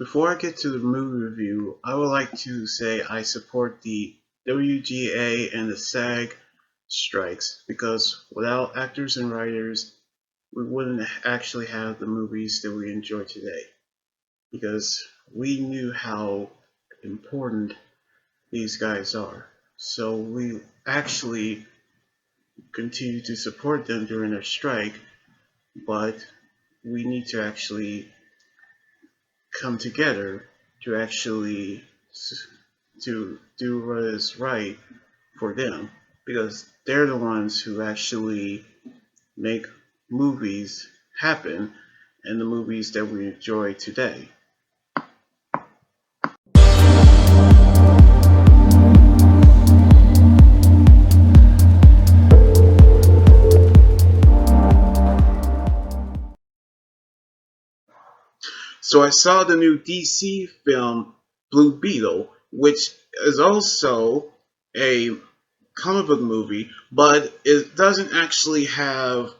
Before I get to the movie review, I would like to say I support the WGA and the SAG strikes because without actors and writers, we wouldn't actually have the movies that we enjoy today. Because we knew how important these guys are. So we actually continue to support them during their strike, but we need to actually come together to actually to do what is right for them because they're the ones who actually make movies happen and the movies that we enjoy today. So I saw the new DC film Blue Beetle, which is also a comic book movie, but it doesn't actually have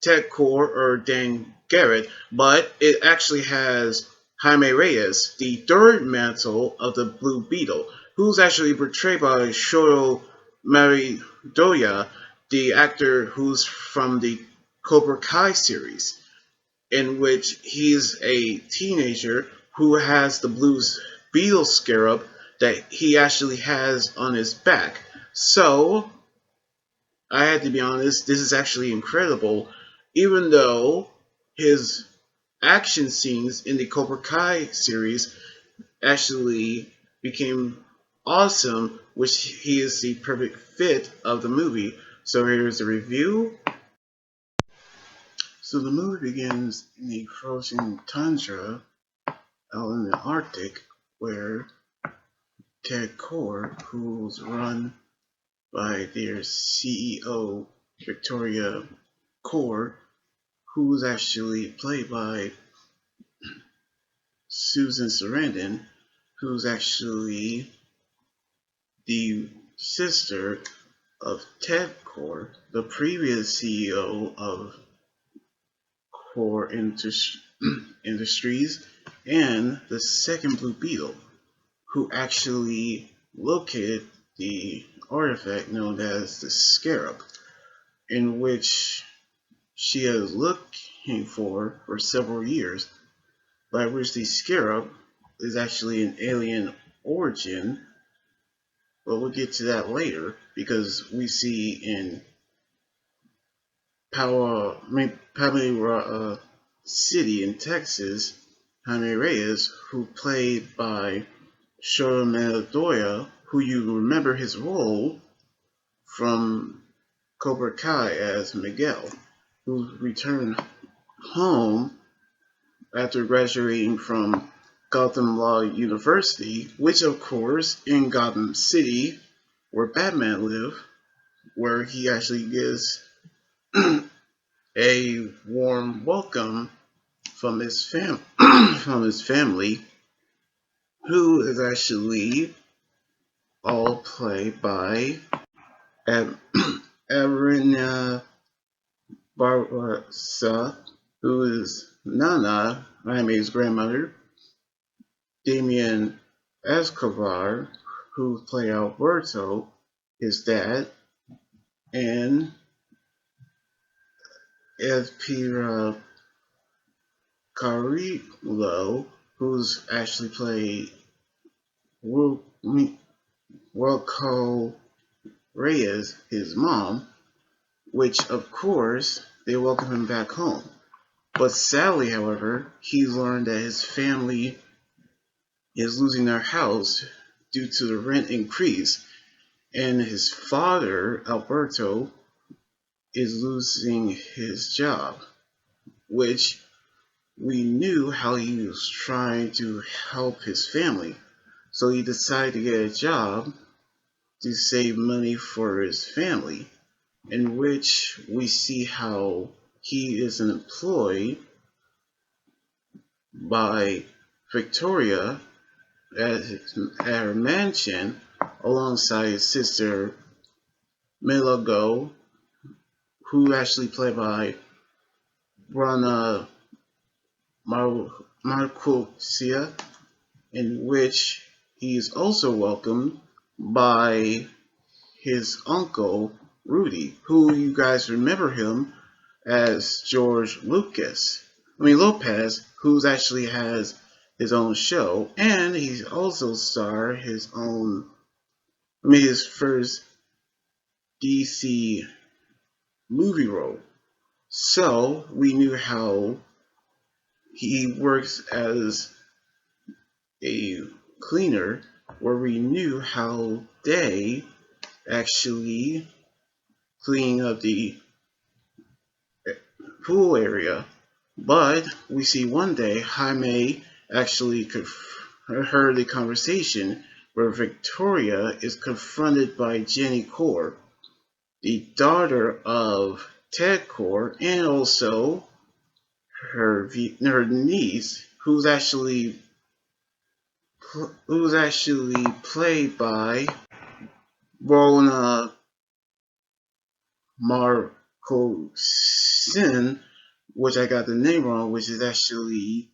Ted Core or Dan Garrett, but it actually has Jaime Reyes, the third mantle of the Blue Beetle, who's actually portrayed by Shoro Maridoya, the actor who's from the Cobra Kai series, in which he's a teenager who has the blue beetle scarab that he actually has on his back. So, I had to be honest, this is actually incredible, even though his action scenes in the Cobra Kai series actually became awesome, which he is the perfect fit of the movie. So here's the review. So the movie begins in the frozen tundra out in the Arctic, where Ted Core, who's run by their CEO, Victoria Core, who's actually played by Susan Sarandon, who's actually the sister of Ted Core, the previous CEO of Core Industries, and the second Blue Beetle, who actually located the artifact known as the scarab, in which she has looking for several years, by which the scarab is actually an alien origin, but we'll get to that later because we see in Palmyra City in Texas, Jaime Reyes, who played by Shoro Maladoya, who you remember his role from Cobra Kai as Miguel, who returned home after graduating from Gotham Law University, which of course in Gotham City, where Batman lives, where he actually gives a warm welcome from his from his family, who is actually all played by Arena Barbosa, who is Nana, Jaime's grandmother, Damien Escobar, who played Alberto, his dad, and Espira Carrillo, who's actually played Wilco Reyes, his mom, which of course they welcome him back home. But sadly, however, he learned that his family is losing their house due to the rent increase, and his father, Alberto, is losing his job, which we knew how he was trying to help his family. So he decided to get a job to save money for his family, in which we see how he is employed by Victoria at her mansion alongside his sister Milago, who actually played by Brana Marcosia, in which he is also welcomed by his uncle Rudy, who you guys remember him as George Lopez, who's actually has his own show, and he's also starred his first DC movie role. So we knew how he works as a cleaner, where we knew how they actually clean up the pool area. But we see one day Jaime actually heard a conversation where Victoria is confronted by Jenny Core, the daughter of Ted Core, and also her niece, who's actually played by Rona Marcosin, which I got the name wrong, which is actually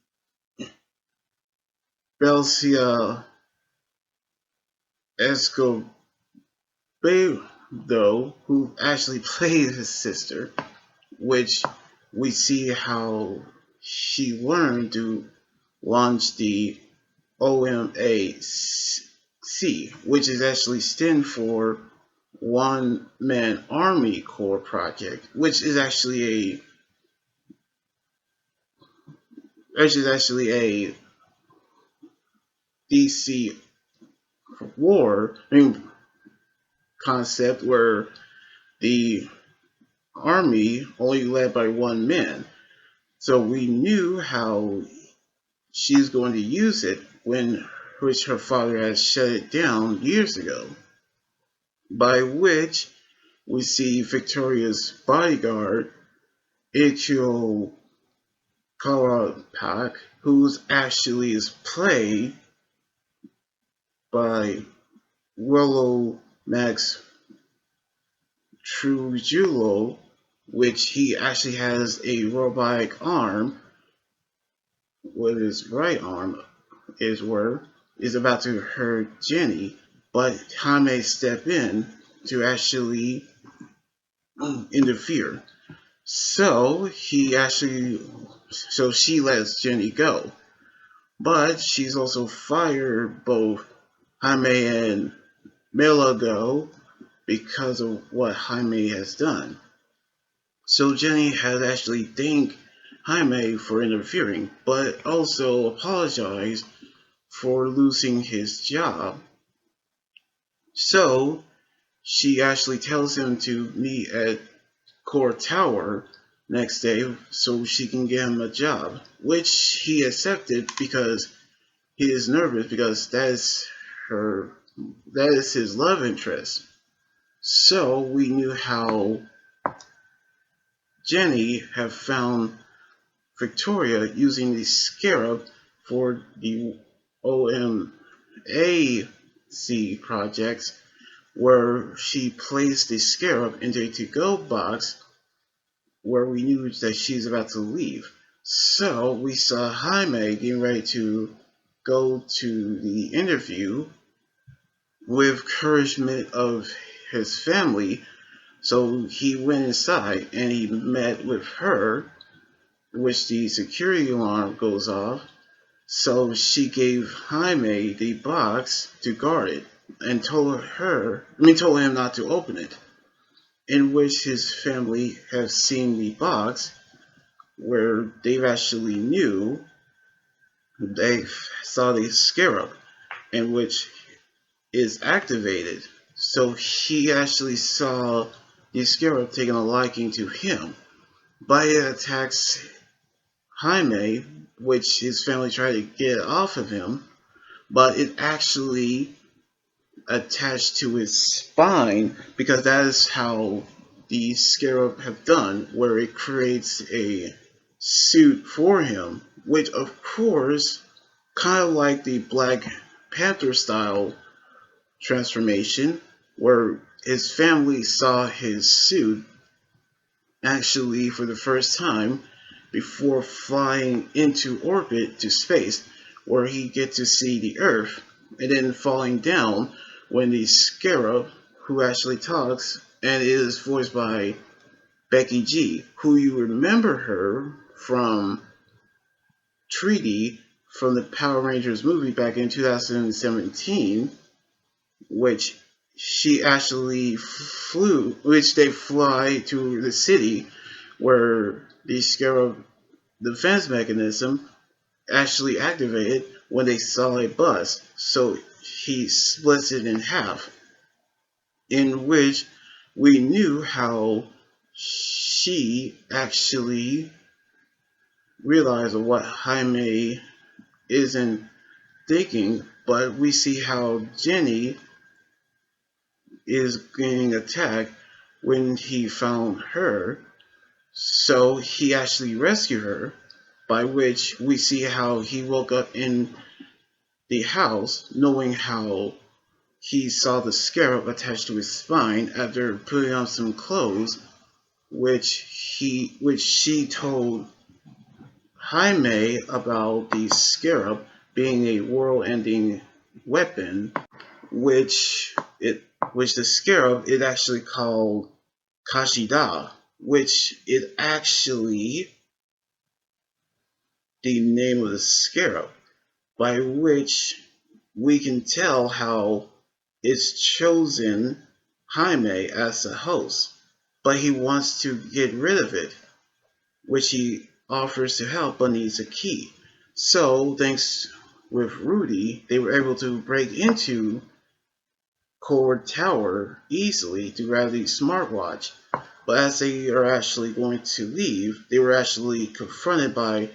Belcia Escobedo, who actually played his sister, which we see how she learned to launch the OMAC, which is actually stand for One Man Army Corps Project, which is actually a DC concept where the army only led by one man. So we knew how she's going to use it when which her father has shut it down years ago. By which we see Victoria's bodyguard, Ichio Kawapaka, who's actually is played by Willow Max Trujillo, which he actually has a robotic arm with his right arm is about to hurt Jenny, but Jaime step in to actually interfere. So she lets Jenny go, but she's also fired both Jaime and Mela go because of what Jaime has done. So Jenny has actually thanked Jaime for interfering, but also apologized for losing his job. So she actually tells him to meet at Core Tower next day so she can get him a job, which he accepted because he is nervous because her that is his love interest. So we knew how Jenny had found Victoria using the scarab for the OMAC projects, where she placed the scarab into a to-go box where we knew that she's about to leave. So we saw Jaime getting ready to go to the interview with encouragement of his family. So he went inside and he met with her, which the security alarm goes off. So she gave Jaime the box to guard it and told him not to open it. In which his family have seen the box where they saw the scarab in which is activated. So he actually saw the scarab taking a liking to him. But it attacks Jaime, which his family tried to get off of him, but it actually attached to his spine because that is how the scarab have done, where it creates a suit for him, which of course kind of like the Black Panther style transformation, where his family saw his suit actually for the first time before flying into orbit to space, where he gets to see the Earth, and then falling down when the scarab, who actually talks and is voiced by Becky G, who you remember her from Treaty from the Power Rangers movie back in 2017, which she actually flew, which they fly to the city where the scarab defense mechanism actually activated when they saw a bus. So he splits it in half, in which we knew how she actually realized what Jaime isn't thinking, but we see how Jenny is getting attacked when he found her. So he actually rescued her, by which we see how he woke up in the house knowing how he saw the scarab attached to his spine after putting on some clothes, which she told Jaime about the scarab being a world-ending weapon, which it which the scarab is actually called Kashida, which is actually the name of the scarab, by which we can tell how it's chosen Jaime as the host, but he wants to get rid of it, which he offers to help but needs a key. So, thanks with Rudy, they were able to break into Cord Tower easily to grab the smartwatch. But as they are actually going to leave, they were actually confronted by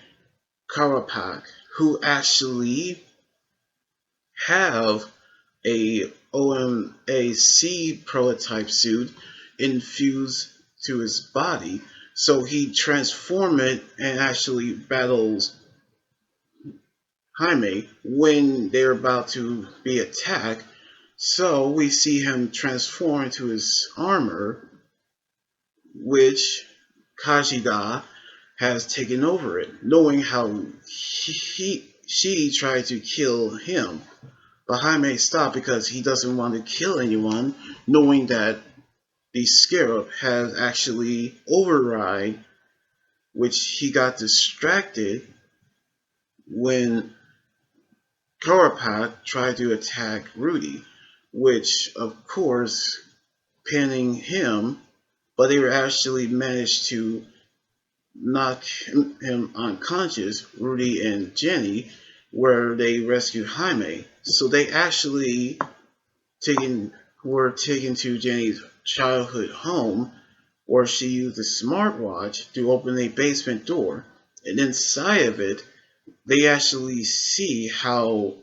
Karapak, who actually have a OMAC prototype suit infused to his body. So he transforms it and actually battles Jaime when they're about to be attacked. So we see him transform into his armor, which Kajida has taken over it, knowing how she tried to kill him. But Jaime stopped because he doesn't want to kill anyone, knowing that the scarab has actually override, which he got distracted when Karapak tried to attack Rudy, which of course pinning him, but they were actually managed to knock him unconscious, Rudy and Jenny, where they rescued Jaime. So they actually taken were taken to Jenny's childhood home, where she used a smartwatch to open a basement door. And inside of it, they actually see how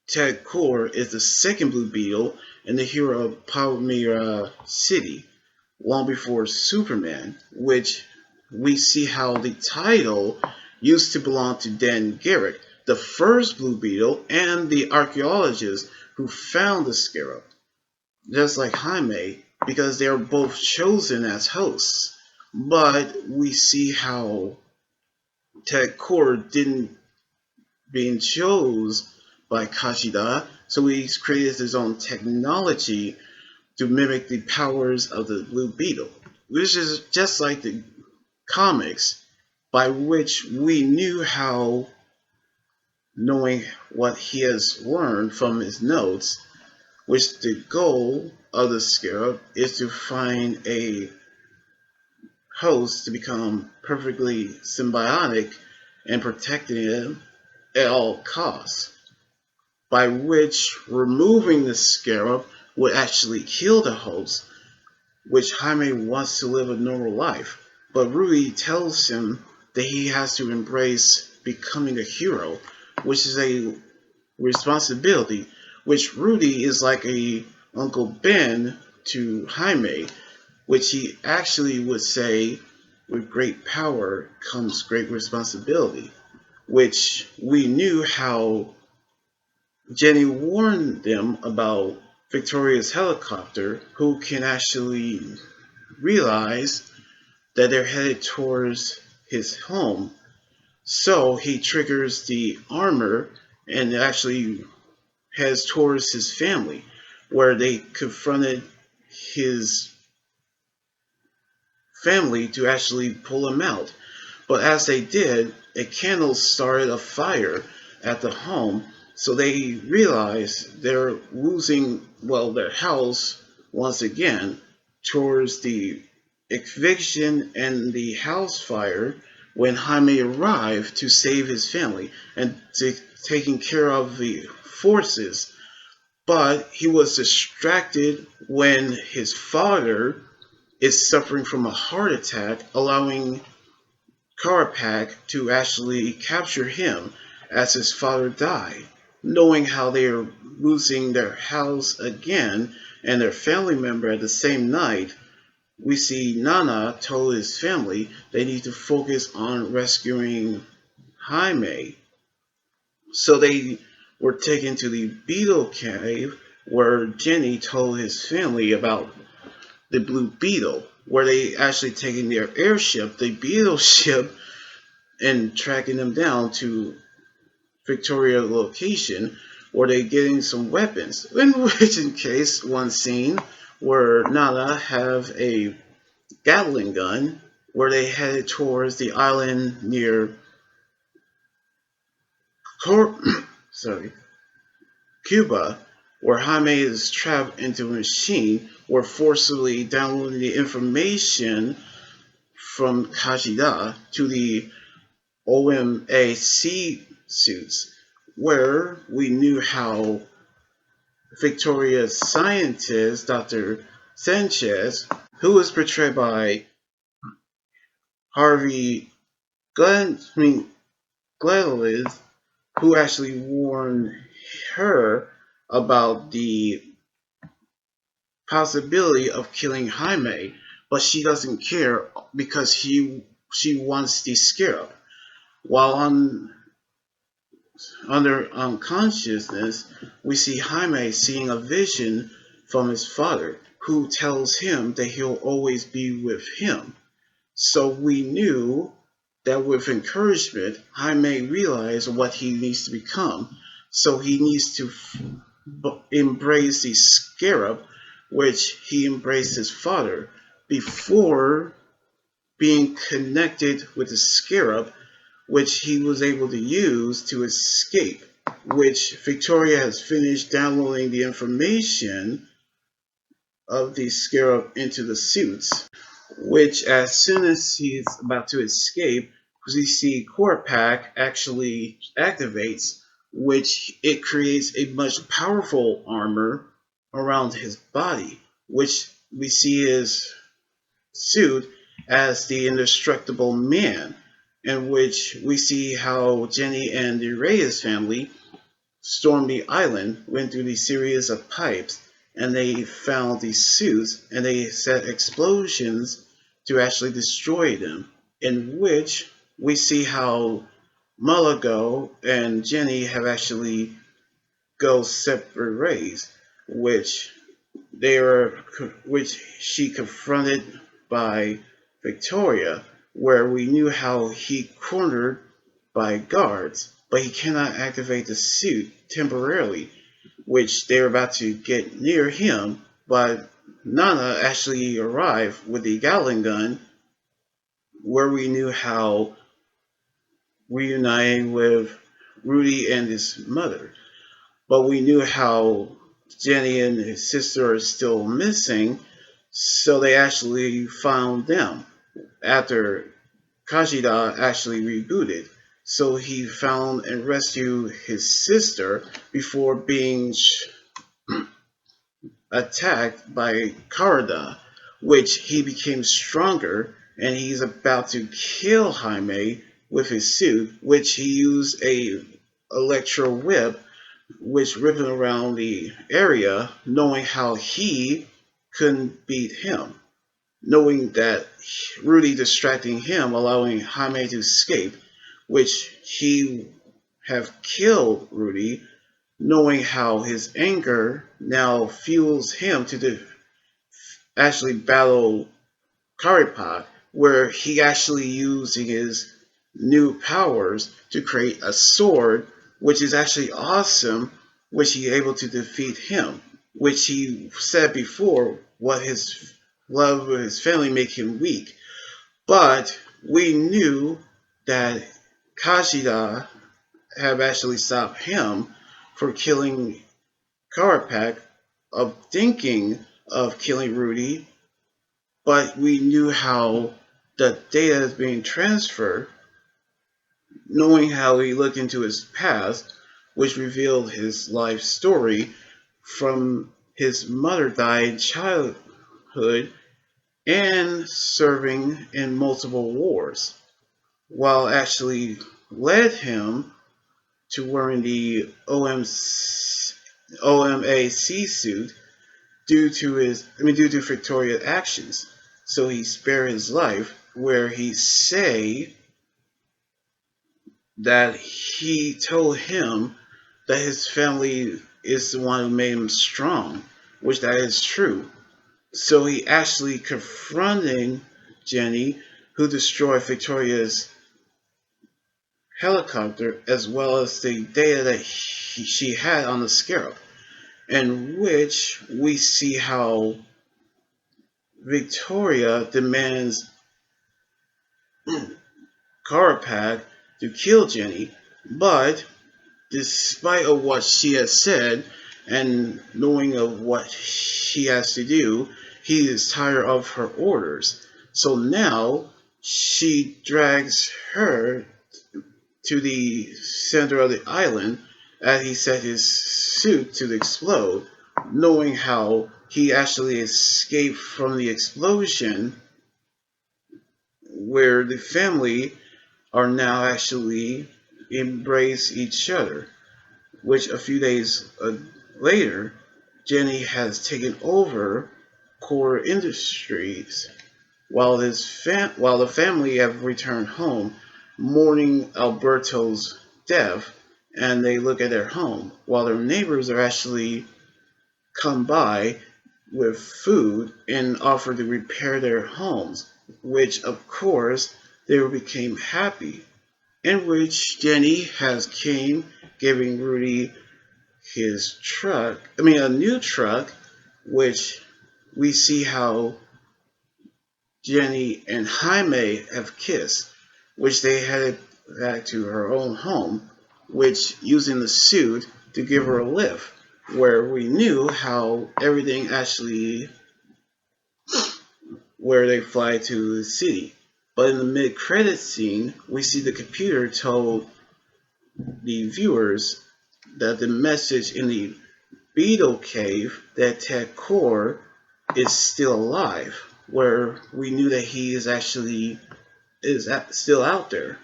Ted Core is the second Blue Beetle and the hero of Palmyra City, long before Superman, which we see how the title used to belong to Dan Garrett, the first Blue Beetle and the archaeologist who found the scarab, just like Jaime, because they are both chosen as hosts. But we see how Ted Core didn't being chose by Kashida, so he's created his own technology to mimic the powers of the Blue Beetle, which is just like the comics, by which we knew how, knowing what he has learned from his notes, which the goal of the scarab is to find a host to become perfectly symbiotic and protecting him at all costs, by which removing the scarab would actually kill the host, which Jaime wants to live a normal life. But Rui tells him that he has to embrace becoming a hero, which is a responsibility, which Rudy is like a Uncle Ben to Jaime, which he actually would say, with great power comes great responsibility, which we knew how Jenny warned them about Victoria's helicopter, who can actually realize that they're headed towards his home. So he triggers the armor and actually heads towards his family, where they confronted his family to actually pull him out. But as they did, a candle started a fire at the home, so they realized they're losing, well, their house once again towards the eviction and the house fire when Jaime arrived to save his family and taking care of the forces. But he was distracted when his father is suffering from a heart attack, allowing Karapak to actually capture him as his father died. Knowing how they are losing their house again and their family member at the same night, we see Nana told his family they need to focus on rescuing Jaime. So they were taken to the Beetle cave where Jenny told his family about the Blue Beetle, where they actually taken their airship, the Beetle ship, and tracking them down to Victoria location where they getting some weapons. In which in case one scene where Nana have a Gatling gun where they headed towards the island near Cor- sorry, Cuba, where Jaime is trapped into a machine where forcibly downloading the information from Kashida to the OMAC suits, where we knew how Victoria's scientist, Dr. Sanchez, who was portrayed by Harvey Gladys, who actually warned her about the possibility of killing Jaime, but she doesn't care because she wants the scarab. While under unconsciousness, we see Jaime seeing a vision from his father, who tells him that he'll always be with him. So we knew that with encouragement, Jaime realized what he needs to become. So he needs to embrace the scarab, which he embraced his father before being connected with the scarab, which he was able to use to escape, which Victoria has finished downloading the information of the scarab into the suits, which as soon as he's about to escape, we see Corpac actually activates, which it creates a much powerful armor around his body, which we see is suit as the indestructible man, in which we see how Jenny and the Reyes family stormed the island, went through the series of pipes, and they found these suits and they set explosions to actually destroy them. In which we see how Malago and Jenny have actually go separate ways, which they were, which she confronted by Victoria, where we knew how he cornered by guards, but he cannot activate the suit temporarily, which they're about to get near him, but Nana actually arrived with the Gatling gun, where we knew how reuniting with Rudy and his mother. But we knew how Jenny and his sister are still missing, so they actually found them after Kashida actually rebooted. So he found and rescued his sister before being attacked by Karada, which he became stronger and he's about to kill Jaime with his suit, which he used a electro whip which ripping around the area, knowing how he couldn't beat him, knowing that Rudy distracting him, allowing Jaime to escape, which he have killed Rudy, knowing how his anger now fuels him to actually battle Karipak, where he actually using his new powers to create a sword, which is actually awesome, which he able to defeat him, which he said before what his love with his family make him weak. But we knew that Kashida have actually stopped him for killing Karapak, of thinking of killing Rudy, but we knew how the data is being transferred, knowing how he looked into his past, which revealed his life story from his mother died in childhood and serving in multiple wars, while actually led him to wearing the OMAC suit due to Victoria's actions. So he spared his life, where he say that he told him that his family is the one who made him strong, which that is true. So he actually confronting Jenny, who destroyed Victoria's helicopter, as well as the data that she had on the scarab, in which we see how Victoria demands Karapak to kill Jenny, but despite of what she has said and knowing of what she has to do, he is tired of her orders. So now she drags her to the center of the island as he set his suit to explode, knowing how he actually escaped from the explosion where the family are now actually embrace each other, which a few days later, Jenny has taken over Core Industries while the family have returned home, mourning Alberto's death, and they look at their home, while their neighbors are actually come by with food and offer to repair their homes, which of course they became happy. In which Jenny has came giving Rudy his a new truck, which we see how Jenny and Jaime have kissed, which they headed back to her own home, which using the suit to give her a lift, where we knew how everything actually, where they fly to the city. But in the mid-credit scene, we see the computer told the viewers that the message in the Beetle cave that Ted Core is still alive, where we knew that he is actually still out there.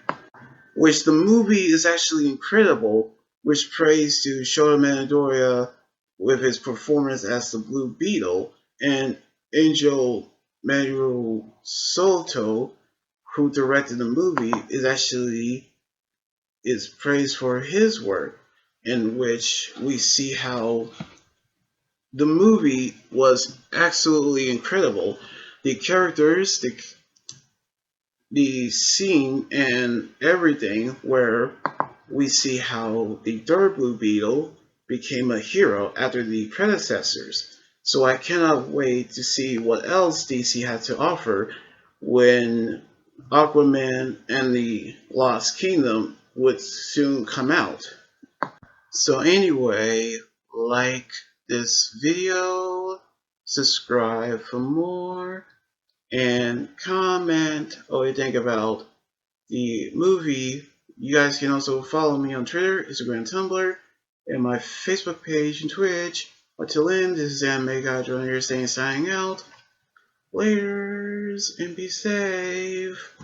Which the movie is actually incredible, which prays to Shota Manadoria with his performance as the Blue Beetle, and Angel Manuel Soto, who directed the movie, is praised for his work, in which we see how the movie was absolutely incredible. The characters, the scene, and everything, where we see how the third Blue Beetle became a hero after the predecessors. So I cannot wait to see what else DC has to offer when Aquaman and the Lost Kingdom would soon come out. So anyway, like this video, subscribe for more, and comment what you think about the movie. You guys can also follow me on Twitter, Instagram, Tumblr, and my Facebook page and Twitch. Until then, this is Anime God Jr. saying signing out. Laters and be safe.